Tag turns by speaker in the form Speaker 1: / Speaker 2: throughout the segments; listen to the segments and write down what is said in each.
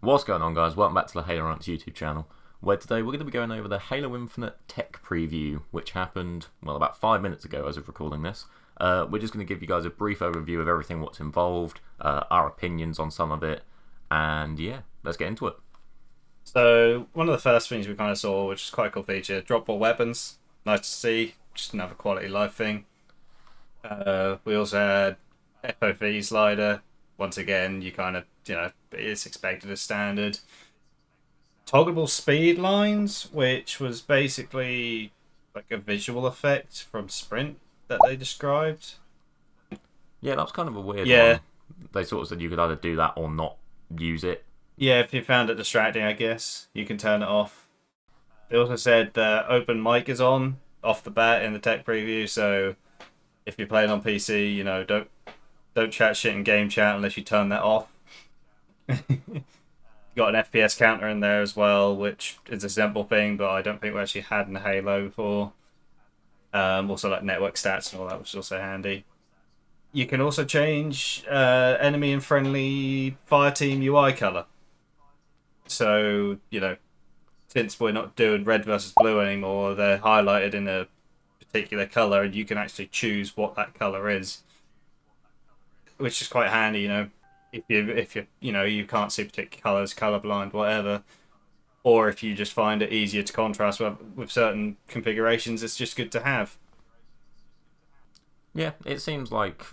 Speaker 1: What's going on, guys? Welcome back to the Halo Ranks YouTube channel, where today we're going to be going over the Halo Infinite tech preview, which happened, well, about 5 minutes ago as of recording this. We're just going to give you guys a brief overview of everything what's involved, our opinions on some of it, and yeah, let's get into it.
Speaker 2: So one of the first things we kind of saw, which is quite a cool feature, drop ball weapons. Nice to see, just another quality of life thing. We also had Fov Slider. Once again, you kind of, it's expected as standard. Toggleable speed lines, which was basically like a visual effect from Sprint that they described.
Speaker 1: Yeah, that was kind of a weird
Speaker 2: Yeah,
Speaker 1: one. They sort of said you could either do that or not use it.
Speaker 2: yeah, if you found it distracting, I guess, you can turn it off. They also said that open mic is on off the bat in the tech preview, so if you're playing on PC, don't chat shit in game chat unless you turn that off. Got an Fps Counter in there as well, which is a simple thing, but I don't think we actually had in Halo before. Also, like network stats and all that, which is also handy. You can also change enemy and friendly fireteam UI color. So, since we're not doing red versus blue anymore, they're highlighted in a particular color, and you can actually choose what that color is, which is quite handy. If you can't see particular colors, colorblind, whatever, or if you just find it easier to contrast with certain configurations, it's just good to have.
Speaker 1: Yeah, it seems like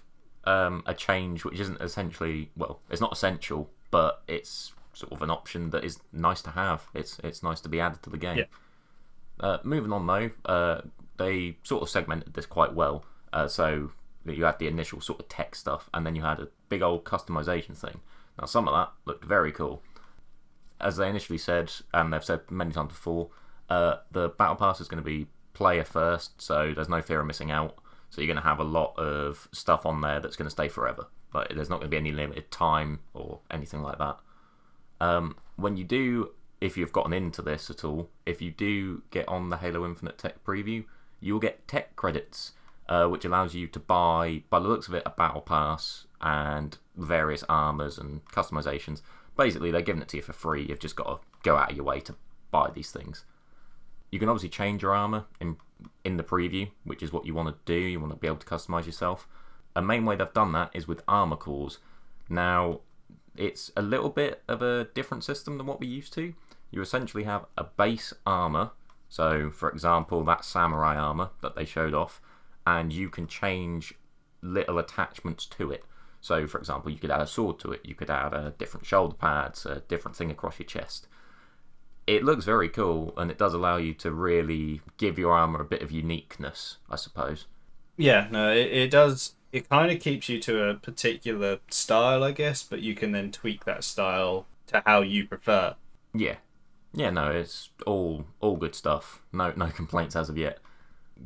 Speaker 1: a change which isn't essentially, well, it's not essential, but it's sort of an option that is nice to have. It's nice to be added to the game.
Speaker 2: Yeah.
Speaker 1: Moving on though, they sort of segmented this quite well. So you had the initial sort of tech stuff, and then you had a big old customization thing. Now some of that looked very cool. As they initially said, and they've said many times before, the battle pass is going to be player first, so there's no fear of missing out. So you're going to have a lot of stuff on there that's going to stay forever. Like, there's not going to be any limited time or anything like that. When you do, if you've gotten into this at all, if you do get on the Halo Infinite tech preview, you'll get tech credits, which allows you to buy, by the looks of it, a battle pass and various armors and customizations. Basically, they're giving it to you for free. You've just got to go out of your way to buy these things. You can obviously change your armor in the preview, which is what you want to do. You want to be able to customize yourself. A main way they've done that is with Arma Cores. Now, it's a little bit of a different system than what we used to. You essentially have a base armor. So, for example, that samurai armor that they showed off, and you can change little attachments to it. So, for example, you could add a sword to it. You could add a different shoulder pads, a different thing across your chest. It looks very cool, and it does allow you to really give your armor a bit of uniqueness, I suppose.
Speaker 2: Yeah, no, it does. It kind of keeps you to a particular style, I guess, but you can then tweak that style to how you prefer.
Speaker 1: Yeah. Yeah, no, it's all good stuff. No complaints as of yet.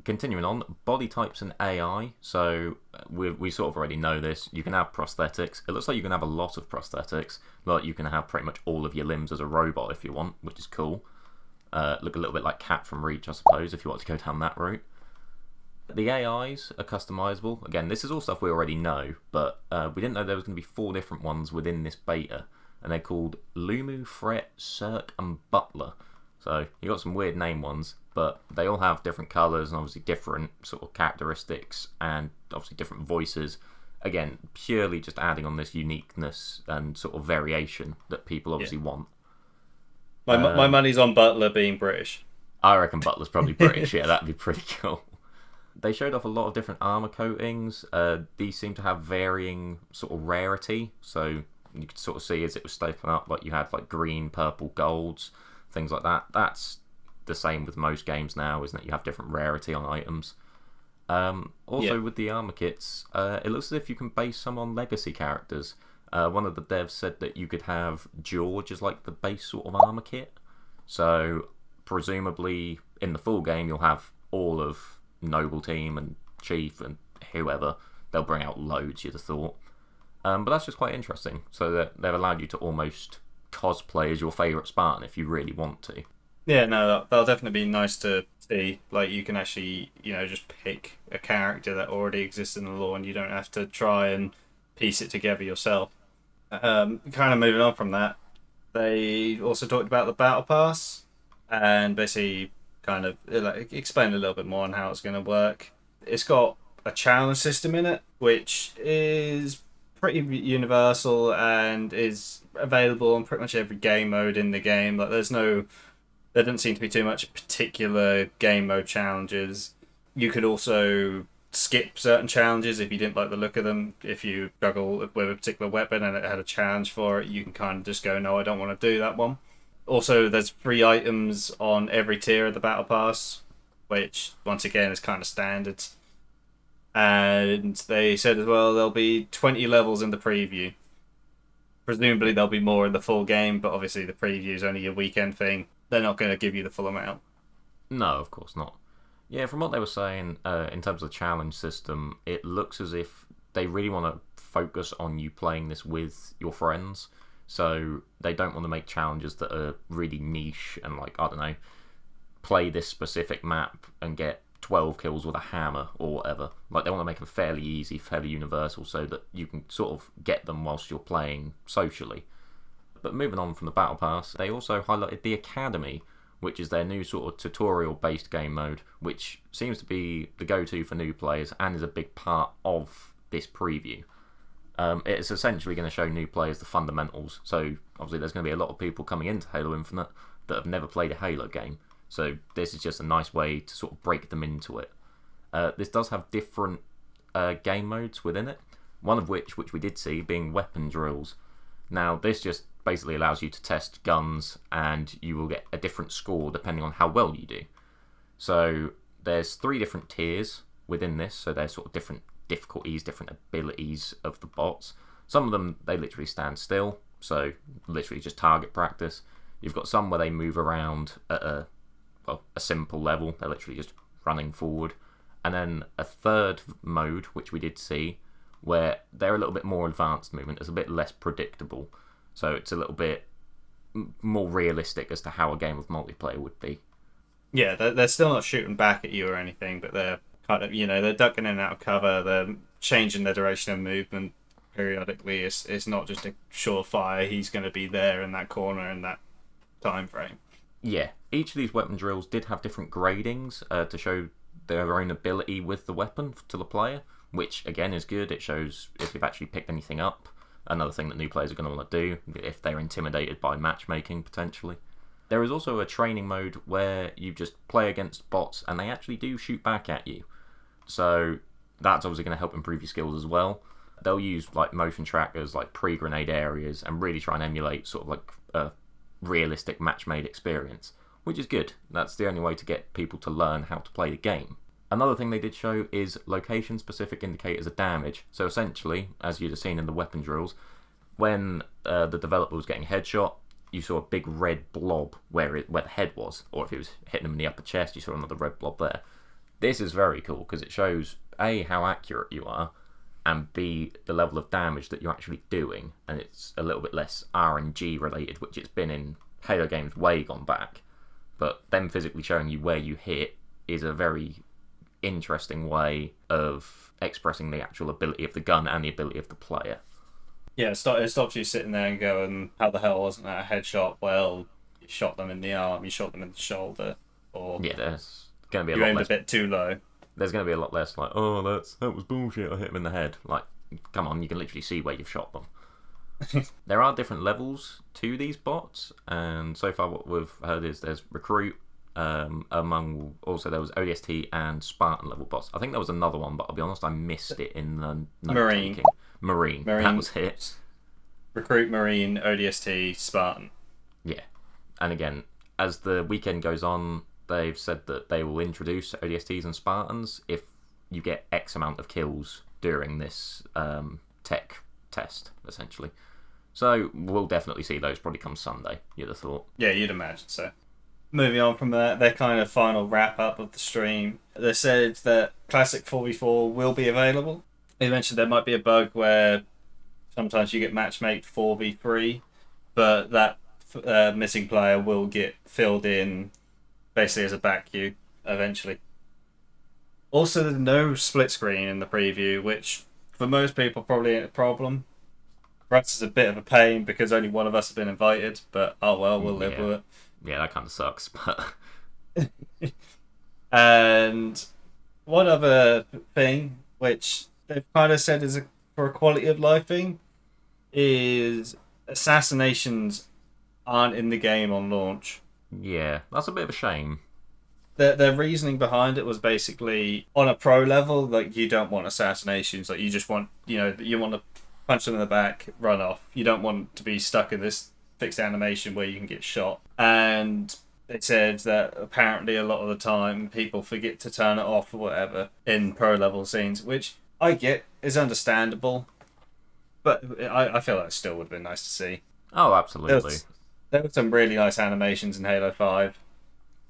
Speaker 1: Continuing on, body types and AI. So we sort of already know this. You can have prosthetics. It looks like you can have a lot of prosthetics. Like, you can have pretty much all of your limbs as a robot if you want, which is cool. Look a little bit like Cat from Reach, I suppose, if you want to go down that route. The AIs are customizable. Again, this is all stuff we already know, but we didn't know there was going to be 4 different ones within this beta, and they're called Lumu, Fret, Cirque, and Butler. So you got some weird name ones, but they all have different colours and obviously different sort of characteristics and obviously different voices. Again, purely just adding on this uniqueness and sort of variation that people obviously want.
Speaker 2: My money's on Butler being British.
Speaker 1: I reckon Butler's probably British. Yeah, that'd be pretty cool. They showed off a lot of different armor coatings. These seem to have varying sort of rarity. So you could sort of see as it was stapling up, like you had like green, purple, golds, things like that. That's the same with most games now, isn't it? You have different rarity on items. With the armor kits, it looks as if you can base some on legacy characters. One of the devs said that you could have George as like the base sort of armor kit. So presumably in the full game you'll have all of Noble Team and Chief and whoever. They'll bring out loads, you'd have thought. But that's just quite interesting. So that they've allowed you to almost cosplay as your favourite Spartan if you really want to.
Speaker 2: Yeah, no, that'll definitely be nice to see. Like, you can actually, just pick a character that already exists in the lore, and you don't have to try and piece it together yourself. Kind of moving on from that, They also talked about the battle pass and basically kind of like explained a little bit more on how it's going to work. It's got a challenge system in it, which is pretty universal and is available on pretty much every game mode in the game. Like, there doesn't seem to be too much particular game mode challenges. You could also skip certain challenges if you didn't like the look of them. If you struggle with a particular weapon and it had a challenge for it, you can kind of just go, no, I don't want to do that one. Also, there's free items on every tier of the battle pass, which once again is kind of standard. And they said as well there'll be 20 levels in the preview. Presumably there'll be more in the full game, but obviously the preview is only a weekend thing. They're not going to give you the full amount.
Speaker 1: No, of course not. Yeah, from what they were saying, in terms of the challenge system, it looks as if they really want to focus on you playing this with your friends. So they don't want to make challenges that are really niche and, like, I don't know, play this specific map and get 12 kills with a hammer or whatever. Like, they want to make them fairly easy, fairly universal, so that you can sort of get them whilst you're playing socially. But moving on from the Battle Pass, they also highlighted the Academy, which is their new sort of tutorial-based game mode, which seems to be the go-to for new players and is a big part of this preview. It's essentially going to show new players the fundamentals, so obviously there's going to be a lot of people coming into Halo Infinite that have never played a Halo game, so this is just a nice way to sort of break them into it. This does have different game modes within it, one of which we did see, being weapon drills. Now, this just basically allows you to test guns, and you will get a different score depending on how well you do. So there's 3 different tiers within this, so there's sort of different difficulties, different abilities of the bots. Some of them, they literally stand still, so literally just target practice. You've got some where they move around at a simple level, they're literally just running forward. And then a third mode, which we did see, where they're a little bit more advanced movement, it's a bit less predictable. So it's a little bit more realistic as to how a game of multiplayer would be.
Speaker 2: Yeah, they're still not shooting back at you or anything, but they're kind of, they're ducking in and out of cover, they're changing their direction of movement periodically. It's not just a surefire, he's going to be there in that corner in that time frame.
Speaker 1: Yeah, each of these weapon drills did have different gradings to show their own ability with the weapon to the player, which again is good. It shows if you've actually picked anything up. Another thing that new players are going to want to do if they're intimidated by matchmaking, potentially. There is also a training mode where you just play against bots and they actually do shoot back at you. So that's obviously going to help improve your skills as well. They'll use like motion trackers, like pre-grenade areas, and really try and emulate sort of like a realistic match-made experience, which is good. That's the only way to get people to learn how to play the game. Another thing they did show is location-specific indicators of damage. So essentially, as you'd have seen in the weapon drills, when the developer was getting headshot, you saw a big red blob where the head was, or if it was hitting them in the upper chest, you saw another red blob there. This is very cool because it shows A, how accurate you are, and B, the level of damage that you're actually doing, and it's a little bit less RNG related, which it's been in Halo games way gone back. But them physically showing you where you hit is a very interesting way of expressing the actual ability of the gun and the ability of the player.
Speaker 2: Yeah, it stops you sitting there and going, how the hell wasn't that a headshot? Well, you shot them in the arm, you shot them in the shoulder, or
Speaker 1: yeah, there's going to be
Speaker 2: you aimed a bit too low.
Speaker 1: There's going to be a lot less like, oh, that was bullshit, I hit him in the head. Like, come on, you can literally see where you've shot them. There are different levels to these bots, and so far what we've heard is there's Recruit, among also there was ODST and Spartan level bots. I think there was another one, but I'll be honest, I missed it in the
Speaker 2: Marine.
Speaker 1: Marine, that was it.
Speaker 2: Recruit, Marine, ODST, Spartan.
Speaker 1: Yeah, and again, as the weekend goes on, they've said that they will introduce ODSTs and Spartans if you get X amount of kills during this tech test, essentially. So we'll definitely see those probably come Sunday, you'd have thought.
Speaker 2: Yeah, you'd imagine so. Moving on from that, their kind of final wrap-up of the stream, they said that Classic 4v4 will be available. They mentioned there might be a bug where sometimes you get matchmade 4v3, but that missing player will get filled in basically as a back queue eventually. Also, there's no split screen in the preview, which for most people probably ain't a problem. For us, it's a bit of a pain because only one of us have been invited, but oh well, we'll live with
Speaker 1: Yeah, that kind of sucks. But
Speaker 2: it. And one other thing, which they've kind of said is for a quality of life thing, is assassinations aren't in the game on launch.
Speaker 1: yeah, that's a bit of a shame.
Speaker 2: Their reasoning behind it was basically on a pro level, like you don't want assassinations, like you just want, you want to punch them in the back, run off. You don't want to be stuck in this fixed animation where you can get shot. And they said that apparently a lot of the time people forget to turn it off or whatever in pro level scenes, which I get is understandable, but I feel like it still would have been nice to see.
Speaker 1: Oh, absolutely.
Speaker 2: There were some really nice animations in Halo 5.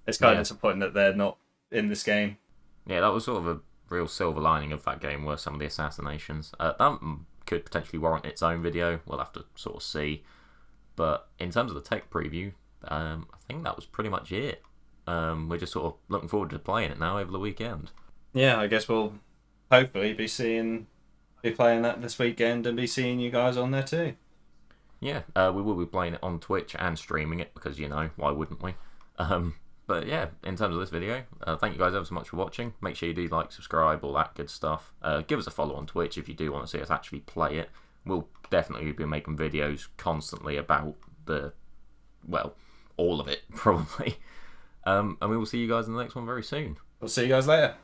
Speaker 2: It's kind of disappointing that they're not in this game.
Speaker 1: Yeah, that was sort of a real silver lining of that game, were some of the assassinations. That could potentially warrant its own video. We'll have to sort of see. But in terms of the tech preview, I think that was pretty much it. We're just sort of looking forward to playing it now over the weekend.
Speaker 2: Yeah, I guess we'll hopefully be playing that this weekend and be seeing you guys on there too.
Speaker 1: Yeah, we will be playing it on Twitch and streaming it because, why wouldn't we? But yeah, in terms of this video, thank you guys ever so much for watching. Make sure you do like, subscribe, all that good stuff. Give us a follow on Twitch if you do want to see us actually play it. We'll definitely be making videos constantly about all of it, probably. And we will see you guys in the next one very soon.
Speaker 2: We'll see you guys later.